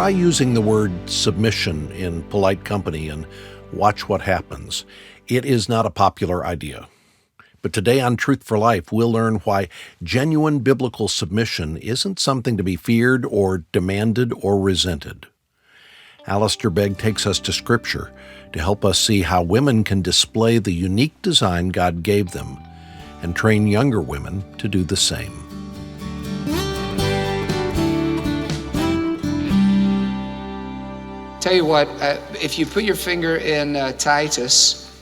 try using the word submission in polite company and watch what happens. It is not a popular idea. But today on Truth for Life, we'll learn why genuine biblical submission isn't something to be feared or demanded or resented. Alistair Begg takes us to Scripture to help us see how women can display the unique design God gave them and train younger women to do the same. Tell you what, if you put your finger in Titus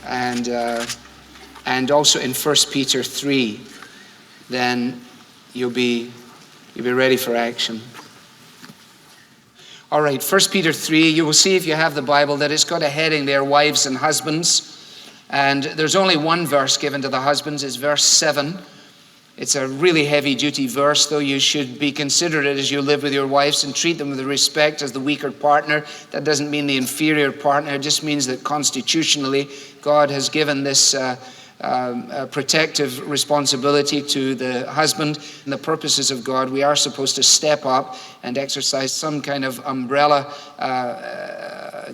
and also in 1 Peter 3, then you'll be ready for action. All right, 1 Peter 3, you will see if you have the Bible that it's got a heading there, wives and husbands. And there's only one verse given to the husbands, it's verse 7. It's a really heavy-duty verse, though you should be considerate as you live with your wives and treat them with respect as the weaker partner. That doesn't mean the inferior partner. It just means that constitutionally God has given this protective responsibility to the husband. In the purposes of God, we are supposed to step up and exercise some kind of umbrella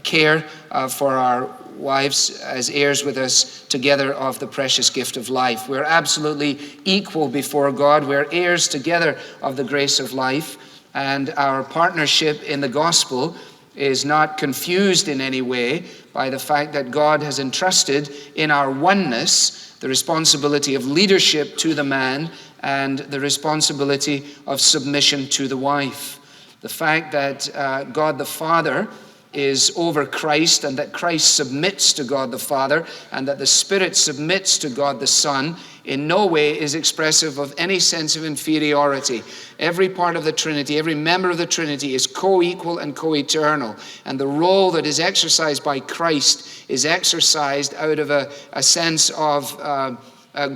care for our wives as heirs with us together of the precious gift of life. We're absolutely equal before God. We're heirs together of the grace of life, and our partnership in the gospel is not confused in any way by the fact that God has entrusted in our oneness the responsibility of leadership to the man and the responsibility of submission to the wife. The fact that God the Father is over Christ, and that Christ submits to God the Father, and that the Spirit submits to God the Son, in no way is expressive of any sense of inferiority. Every part of the Trinity, every member of the Trinity is co-equal and co-eternal. And the role that is exercised by Christ is exercised out of a sense of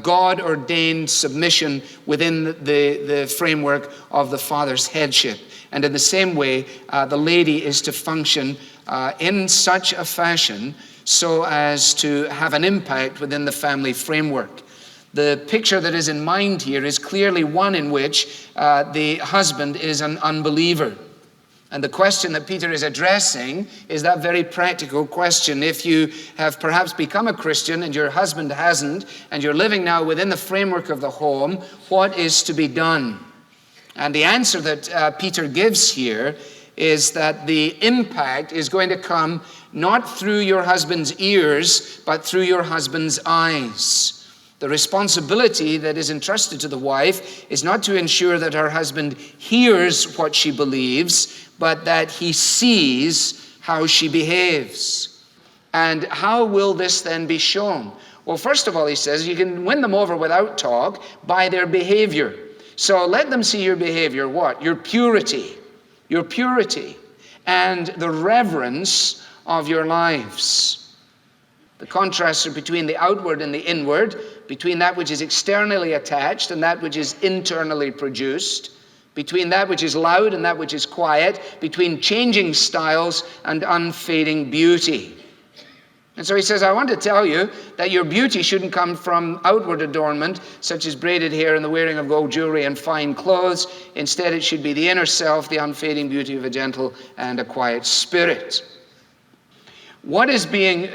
God-ordained submission within the framework of the Father's headship. And in the same way, the lady is to function in such a fashion so as to have an impact within the family framework. The picture that is in mind here is clearly one in which the husband is an unbeliever. And the question that Peter is addressing is that very practical question. If you have perhaps become a Christian and your husband hasn't, and you're living now within the framework of the home, what is to be done? And the answer that Peter gives here is that the impact is going to come not through your husband's ears, but through your husband's eyes. The responsibility that is entrusted to the wife is not to ensure that her husband hears what she believes, but that he sees how she behaves. And how will this then be shown? Well, first of all, he says, you can win them over without talk by their behavior. So let them see your behavior. What? Your purity, and the reverence of your lives. The contrasts are between the outward and the inward, between that which is externally attached and that which is internally produced, between that which is loud and that which is quiet, between changing styles and unfading beauty. And so he says, I want to tell you that your beauty shouldn't come from outward adornment, such as braided hair and the wearing of gold jewelry and fine clothes. Instead, it should be the inner self, the unfading beauty of a gentle and a quiet spirit. What is being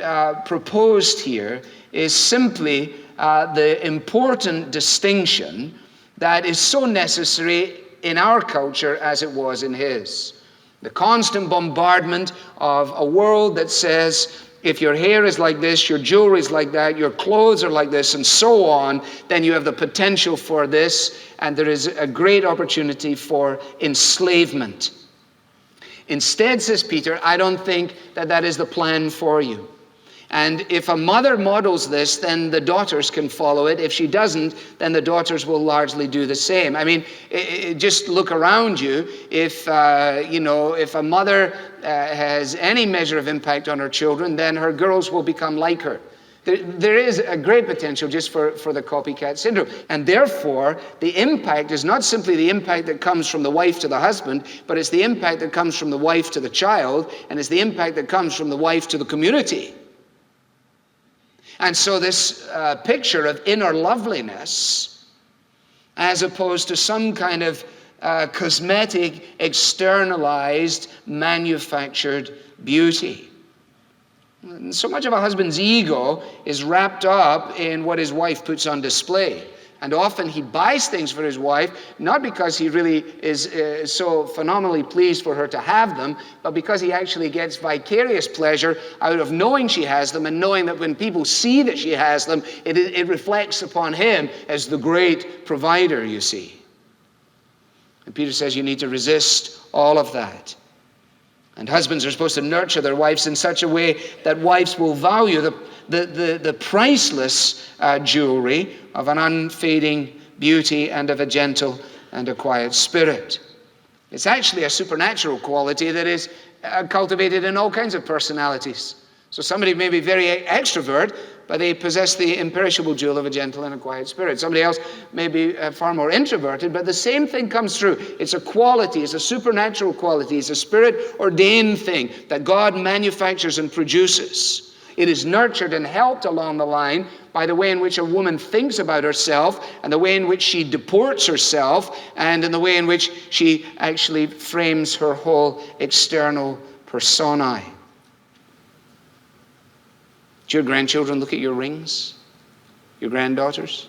proposed here is simply the important distinction that is so necessary in our culture as it was in his. The constant bombardment of a world that says, if your hair is like this, your jewelry is like that, your clothes are like this, and so on, then you have the potential for this, and there is a great opportunity for enslavement. Instead, says Peter, I don't think that is the plan for you. And if a mother models this, then the daughters can follow it. If she doesn't, then the daughters will largely do the same. I mean, just look around you. If a mother has any measure of impact on her children, then her girls will become like her. There is a great potential just for the copycat syndrome. And therefore, the impact is not simply the impact that comes from the wife to the husband, but it's the impact that comes from the wife to the child, and it's the impact that comes from the wife to the community. And so this picture of inner loveliness, as opposed to some kind of cosmetic, externalized, manufactured beauty. And so much of a husband's ego is wrapped up in what his wife puts on display. And often he buys things for his wife, not because he really is so phenomenally pleased for her to have them, but because he actually gets vicarious pleasure out of knowing she has them and knowing that when people see that she has them, it reflects upon him as the great provider, you see. And Peter says you need to resist all of that. And husbands are supposed to nurture their wives in such a way that wives will value the priceless jewelry of an unfading beauty and of a gentle and a quiet spirit. It's actually a supernatural quality that is cultivated in all kinds of personalities. So somebody may be very extrovert, but they possess the imperishable jewel of a gentle and a quiet spirit. Somebody else may be far more introverted, but the same thing comes through. It's a quality, it's a supernatural quality, it's a spirit-ordained thing that God manufactures and produces. It is nurtured and helped along the line by the way in which a woman thinks about herself and the way in which she deports herself and in the way in which she actually frames her whole external personae. Do your grandchildren look at your rings? Your granddaughters?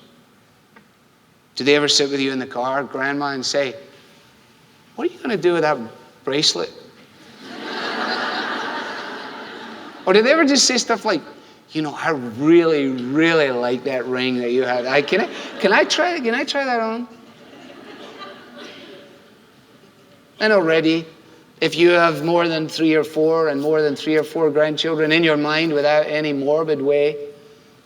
Do they ever sit with you in the car, Grandma, and say, "What are you going to do with that bracelet?" Or do they ever just say stuff like, "I really, really like that ring that you had. Can I try that on?" And already, if you have more than 3 or 4 and more than 3 or 4 grandchildren in your mind without any morbid way,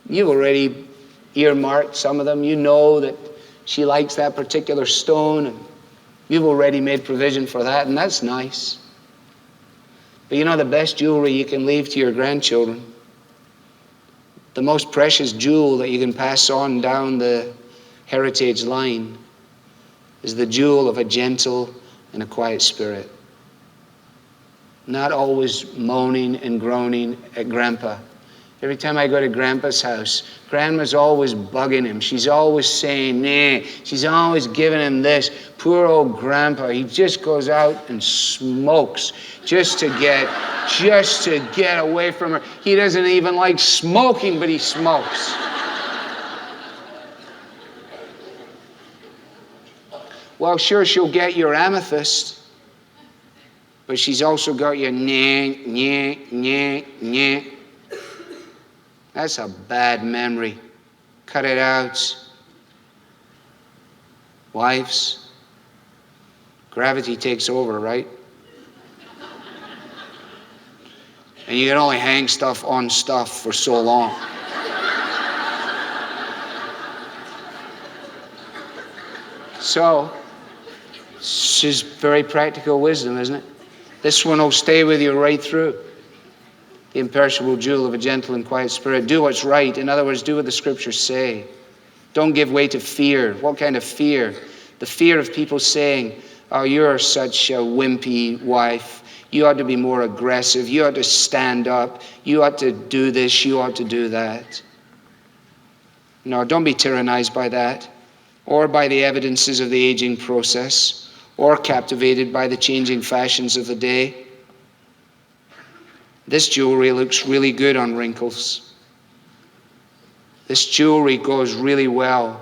you've already earmarked some of them. You know that she likes that particular stone, and you've already made provision for that, and that's nice. But the best jewelry you can leave to your grandchildren, the most precious jewel that you can pass on down the heritage line, is the jewel of a gentle and a quiet spirit. Not always moaning and groaning at Grandpa. Every time I go to Grandpa's house, Grandma's always bugging him. She's always saying, nah. She's always giving him this. Poor old Grandpa, he just goes out and smokes just to get away from her. He doesn't even like smoking, but he smokes. Well, sure, she'll get your amethyst, but she's also got your nyeh. That's a bad memory. Cut it out. Wives, gravity takes over, right? And you can only hang stuff on stuff for so long. So, this is very practical wisdom, isn't it? This one will stay with you right through. The imperishable jewel of a gentle and quiet spirit. Do what's right. In other words, do what the scriptures say. Don't give way to fear. What kind of fear? The fear of people saying, "Oh, you're such a wimpy wife. You ought to be more aggressive. You ought to stand up. You ought to do this. You ought to do that." No, don't be tyrannized by that, or by the evidences of the aging process, or captivated by the changing fashions of the day. This jewelry looks really good on wrinkles. This jewelry goes really well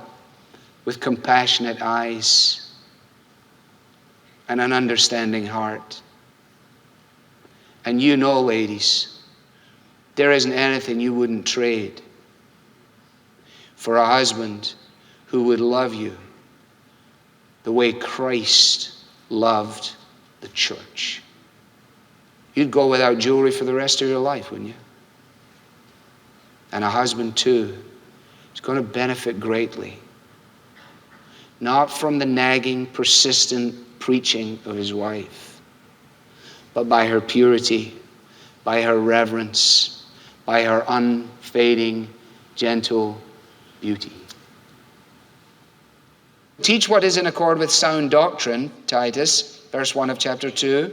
with compassionate eyes and an understanding heart. And ladies, there isn't anything you wouldn't trade for a husband who would love you the way Christ loved the church. You'd go without jewelry for the rest of your life, wouldn't you? And a husband, too, is going to benefit greatly. Not from the nagging, persistent preaching of his wife, but by her purity, by her reverence, by her unfading, gentle beauty. Teach what is in accord with sound doctrine, Titus, verse 1 of chapter 2.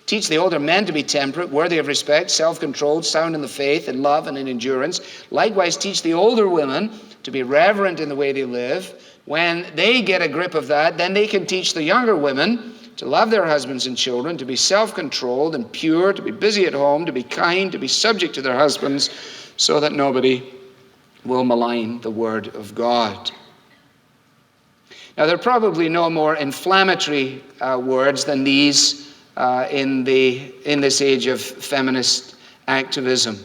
Teach the older men to be temperate, worthy of respect, self-controlled, sound in the faith, in love, and in endurance. Likewise, teach the older women to be reverent in the way they live, When they get a grip of that, then they can teach the younger women to love their husbands and children, to be self-controlled and pure, to be busy at home, to be kind, to be subject to their husbands, so that nobody will malign the word of God. Now, there are probably no more inflammatory words than these in this age of feminist activism.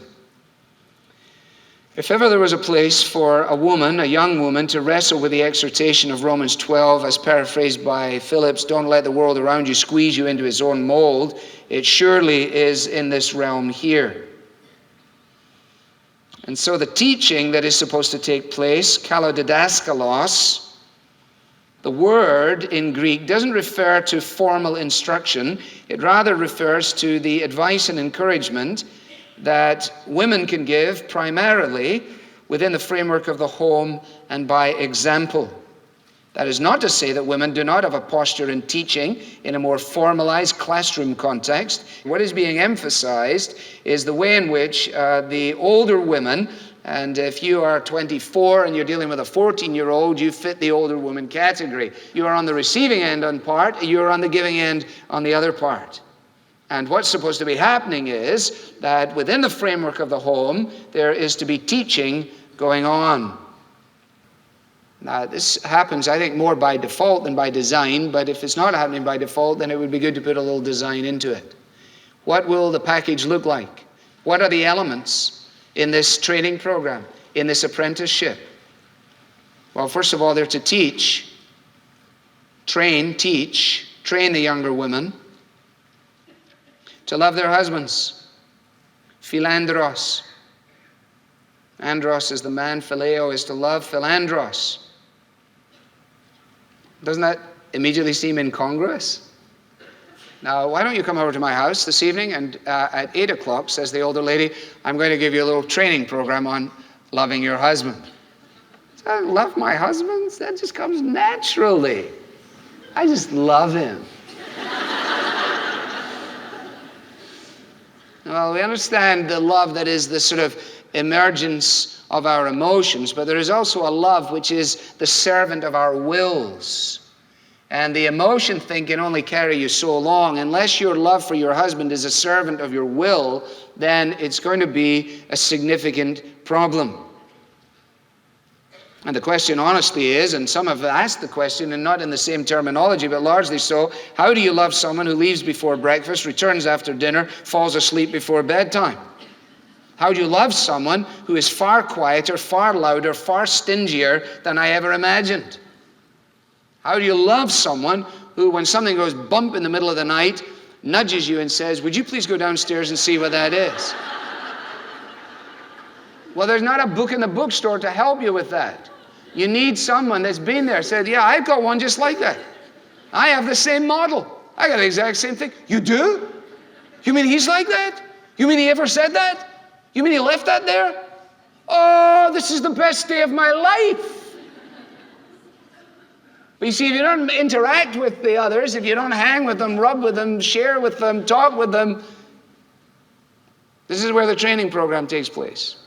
If ever there was a place for a woman, a young woman, to wrestle with the exhortation of Romans 12, as paraphrased by Phillips, don't let the world around you squeeze you into its own mold, it surely is in this realm here. And so the teaching that is supposed to take place, kalodidaskalos, the word in Greek doesn't refer to formal instruction. It rather refers to the advice and encouragement that women can give primarily within the framework of the home and by example. That is not to say that women do not have a posture in teaching in a more formalized classroom context. What is being emphasized is the way in which the older women, and if you are 24 and you're dealing with a 14-year-old, you fit the older woman category. You are on the receiving end on part, you're on the giving end on the other part. And what's supposed to be happening is that within the framework of the home, there is to be teaching going on. Now, this happens, I think, more by default than by design, but if it's not happening by default, then it would be good to put a little design into it. What will the package look like? What are the elements in this training program, in this apprenticeship? Well, first of all, they're to teach, train the younger women to love their husbands. Philandros. Andros is the man, phileo is to love, philandros. Doesn't that immediately seem incongruous? Now, why don't you come over to my house this evening, and at 8 o'clock, says the older lady, I'm going to give you a little training program on loving your husband. So I love my husband? That just comes naturally. I just love him. Well, we understand the love that is the sort of emergence of our emotions, but there is also a love which is the servant of our wills. And the emotion thing can only carry you so long. Unless your love for your husband is a servant of your will, then it's going to be a significant problem. And the question honestly is, and some have asked the question, and not in the same terminology, but largely so, how do you love someone who leaves before breakfast, returns after dinner, falls asleep before bedtime? How do you love someone who is far quieter, far louder, far stingier than I ever imagined? How do you love someone who, when something goes bump in the middle of the night, nudges you and says, would you please go downstairs and see what that is? Well, there's not a book in the bookstore to help you with that. You need someone that's been there, said, yeah, I've got one just like that. I have the same model. I got the exact same thing. You do? You mean he's like that? You mean he ever said that? You mean he left that there? Oh, this is the best day of my life. But you see, if you don't interact with the others, if you don't hang with them, rub with them, share with them, talk with them, this is where the training program takes place.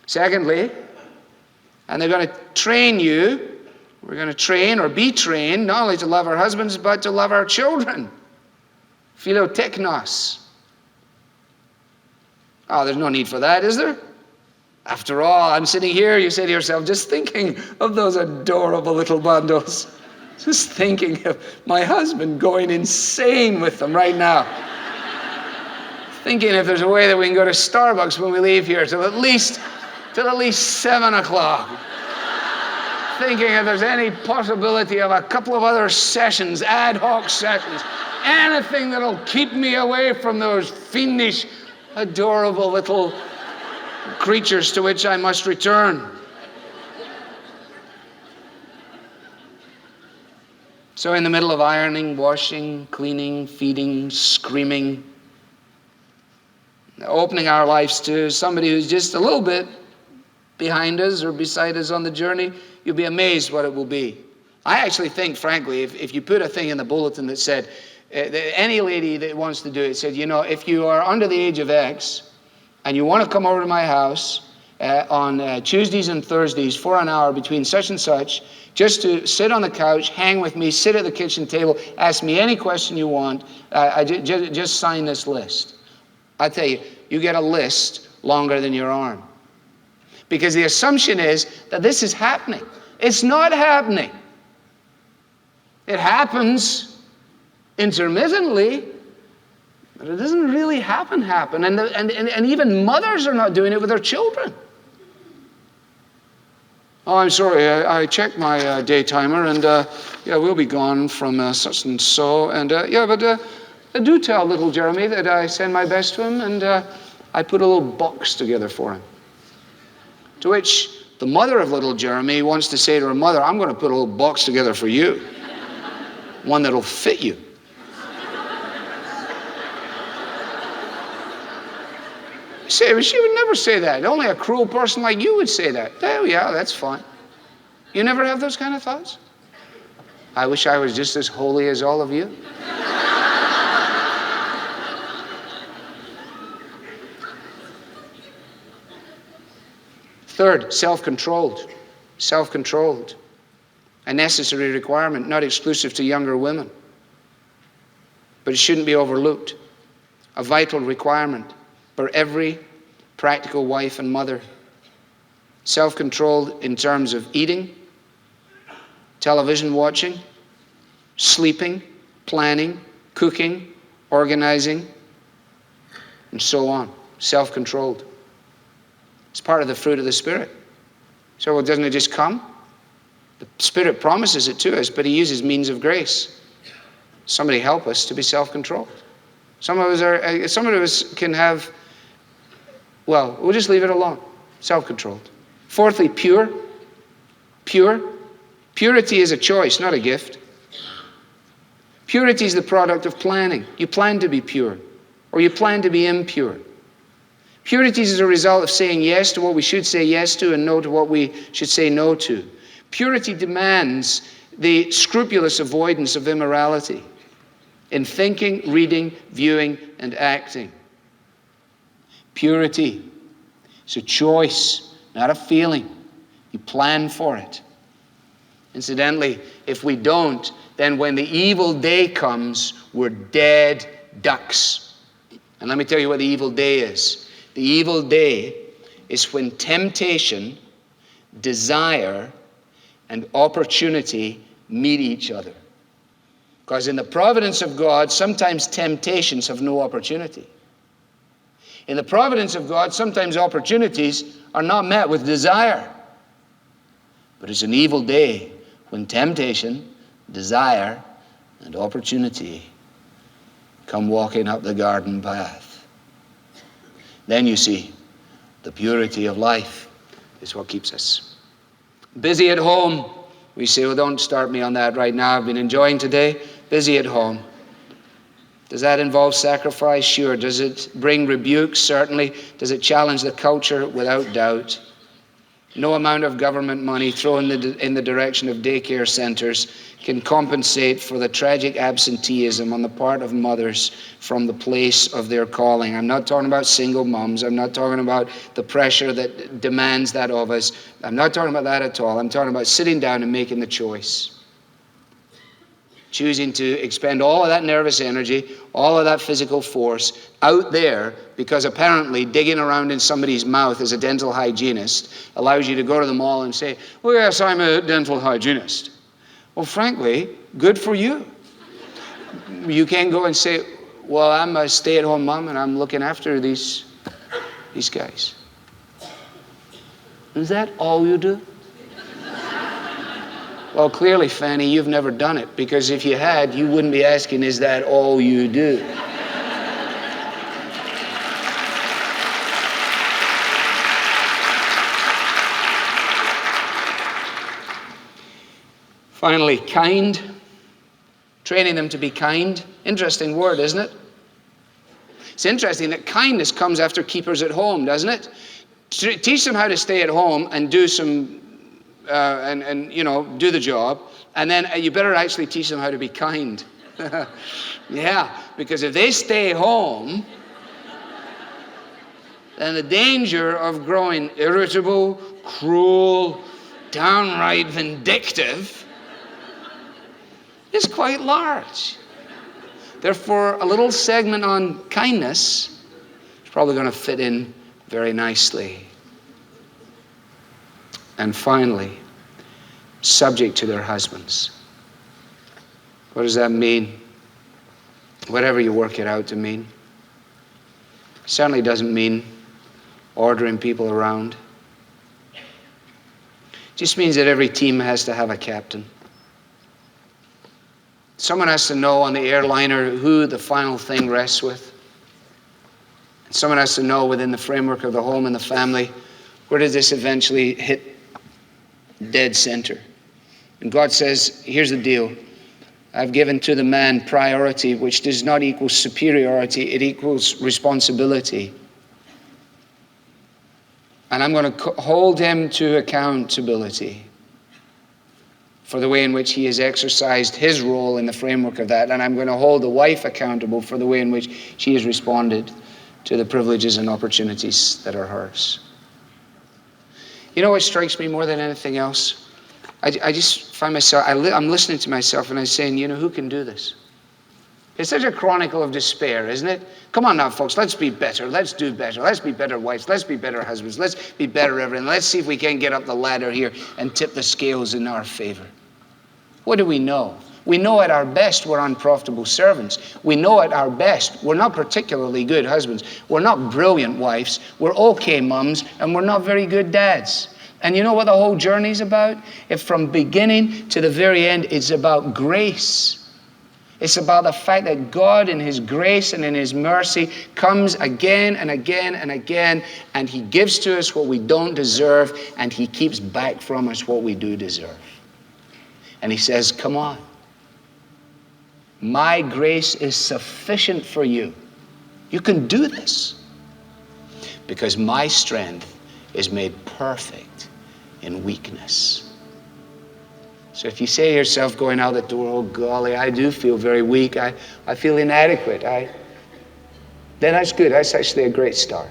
Secondly, and they're going to train you, we're going to train or be trained, not only to love our husbands, but to love our children. Philoteknos. Oh, there's no need for that, is there? After all, I'm sitting here, you say to yourself, just thinking of those adorable little bundles. Just thinking of my husband going insane with them right now. Thinking if there's a way that we can go to Starbucks when we leave here till at least 7 o'clock. Thinking if there's any possibility of a couple of other sessions, ad hoc sessions, anything that'll keep me away from those fiendish, adorable little creatures to which I must return. So in the middle of ironing, washing, cleaning, feeding, screaming, opening our lives to somebody who's just a little bit behind us or beside us on the journey, you'll be amazed what it will be. I actually think, frankly, if you put a thing in the bulletin that said, any lady that wants to do it said, you know, if you are under the age of X and you want to come over to my house on Tuesdays and Thursdays for an hour between such and such, just to sit on the couch, hang with me, sit at the kitchen table, ask me any question you want. Just sign this list. I tell you, you get a list longer than your arm. Because the assumption is that this is happening. It's not happening. It happens intermittently, but it doesn't really happen. And even mothers are not doing it with their children. Oh, I'm sorry, I checked my day timer, and we'll be gone from such and so. And but do tell little Jeremy that I send my best to him, and I put a little box together for him. To which the mother of little Jeremy wants to say to her mother, I'm going to put a little box together for you. One that'll fit you. She would never say that. Only a cruel person like you would say that. Oh, yeah, that's fine. You never have those kind of thoughts? I wish I was just as holy as all of you. Third, self-controlled. Self-controlled. A necessary requirement, not exclusive to younger women. But it shouldn't be overlooked. A vital requirement for every practical wife and mother. Self-controlled in terms of eating, television watching, sleeping, planning, cooking, organizing, and so on. Self-controlled. It's part of the fruit of the Spirit. So, well, doesn't it just come? The Spirit promises it to us, but He uses means of grace. Somebody help us to be self-controlled. Some of us can have, well, we'll just leave it alone. Self-controlled. Fourthly, pure. Pure. Purity is a choice, not a gift. Purity is the product of planning. You plan to be pure, or you plan to be impure. Purity is a result of saying yes to what we should say yes to and no to what we should say no to. Purity demands the scrupulous avoidance of immorality in thinking, reading, viewing, and acting. Purity is a choice, not a feeling. You plan for it. Incidentally, if we don't, then when the evil day comes, we're dead ducks. And let me tell you what the evil day is. The evil day is when temptation, desire, and opportunity meet each other. Because in the providence of God, sometimes temptations have no opportunity. In the providence of God, sometimes opportunities are not met with desire. But it's an evil day when temptation, desire, and opportunity come walking up the garden path. Then you see, the purity of life is what keeps us. Busy at home. We say, well, don't start me on that right now. I've been enjoying today. Busy at home. Does that involve sacrifice? Sure. Does it bring rebuke? Certainly. Does it challenge the culture? Without doubt. No amount of government money thrown in the direction of daycare centers can compensate for the tragic absenteeism on the part of mothers from the place of their calling. I'm not talking about single moms. I'm not talking about the pressure that demands that of us. I'm not talking about that at all. I'm talking about sitting down and making the choice. Choosing to expend all of that nervous energy, all of that physical force out there because apparently digging around in somebody's mouth as a dental hygienist allows you to go to the mall and say, well, yes, I'm a dental hygienist. Well, frankly, good for you. You can't go and say, well, I'm a stay-at-home mom and I'm looking after these guys. Is that all you do? Well, clearly, Fanny, you've never done it, because if you had, you wouldn't be asking, is that all you do? Finally, kind. Training them to be kind. Interesting word, isn't it? It's interesting that kindness comes after keepers at home, doesn't it? Teach them how to stay at home and do some do the job, and then you better actually teach them how to be kind. Yeah, because if they stay home, then the danger of growing irritable, cruel, downright vindictive is quite large. Therefore, a little segment on kindness is probably going to fit in very nicely. And finally, subject to their husbands. What does that mean? Whatever you work it out to mean. It certainly doesn't mean ordering people around. It just means that every team has to have a captain. Someone has to know on the airliner who the final thing rests with. And someone has to know within the framework of the home and the family, where does this eventually hit dead center? And God says, here's the deal. I've given to the man priority, which does not equal superiority, it equals responsibility. And I'm going to hold him to accountability for the way in which he has exercised his role in the framework of that. And I'm going to hold the wife accountable for the way in which she has responded to the privileges and opportunities that are hers. You know what strikes me more than anything else? I just find myself, I'm listening to myself and I'm saying, you know, who can do this? It's such a chronicle of despair, isn't it? Come on now, folks, let's be better. Let's do better. Let's be better wives. Let's be better husbands. Let's be better everything. Let's see if we can get up the ladder here and tip the scales in our favor. What do we know? We know at our best we're unprofitable servants. We know at our best we're not particularly good husbands. We're not brilliant wives. We're okay mums, and we're not very good dads. And you know what the whole journey's about? If from beginning to the very end, it's about grace. It's about the fact that God in his grace and in his mercy comes again and again and again, and he gives to us what we don't deserve, and he keeps back from us what we do deserve. And he says, come on. My grace is sufficient for you. You can do this. Because my strength is made perfect in weakness. So if you say to yourself going out the door, oh golly, I do feel very weak, I feel inadequate, then that's good. That's actually a great start.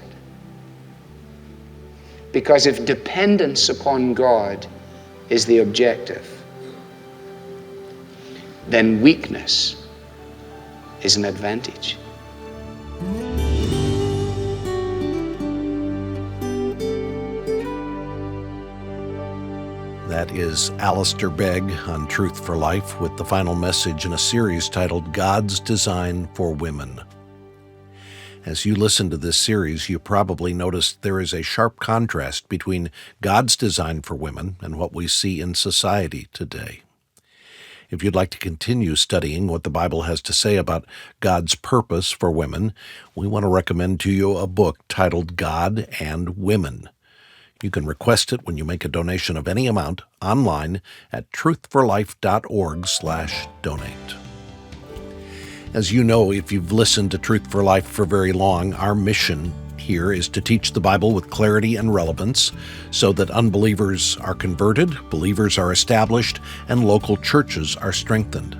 Because if dependence upon God is the objective, then weakness is an advantage. That is Alistair Begg on Truth for Life with the final message in a series titled God's Design for Women. As you listen to this series, you probably noticed there is a sharp contrast between God's design for women and what we see in society today. If you'd like to continue studying what the Bible has to say about God's purpose for women, we want to recommend to you a book titled God and Women. You can request it when you make a donation of any amount online at truthforlife.org/donate. As you know, if you've listened to Truth for Life for very long, our mission here is to teach the Bible with clarity and relevance so that unbelievers are converted, believers are established, and local churches are strengthened.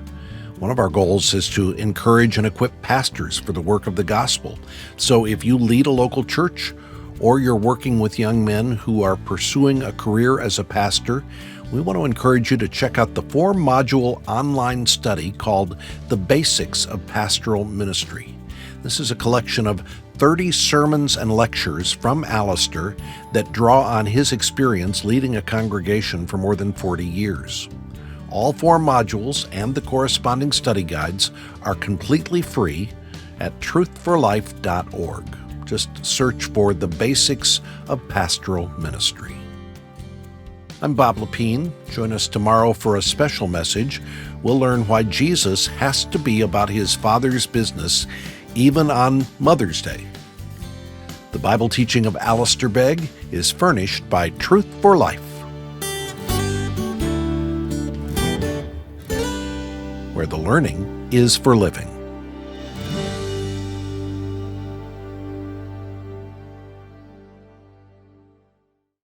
One of our goals is to encourage and equip pastors for the work of the gospel. So if you lead a local church, or you're working with young men who are pursuing a career as a pastor, we want to encourage you to check out the 4-module online study called The Basics of Pastoral Ministry. This is a collection of 30 sermons and lectures from Alistair that draw on his experience leading a congregation for more than 40 years. All 4 modules and the corresponding study guides are completely free at truthforlife.org. Just search for The Basics of Pastoral Ministry. I'm Bob Lepine. Join us tomorrow for a special message. We'll learn why Jesus has to be about his Father's business, even on Mother's Day. The Bible teaching of Alistair Begg is furnished by Truth for Life, where the learning is for living.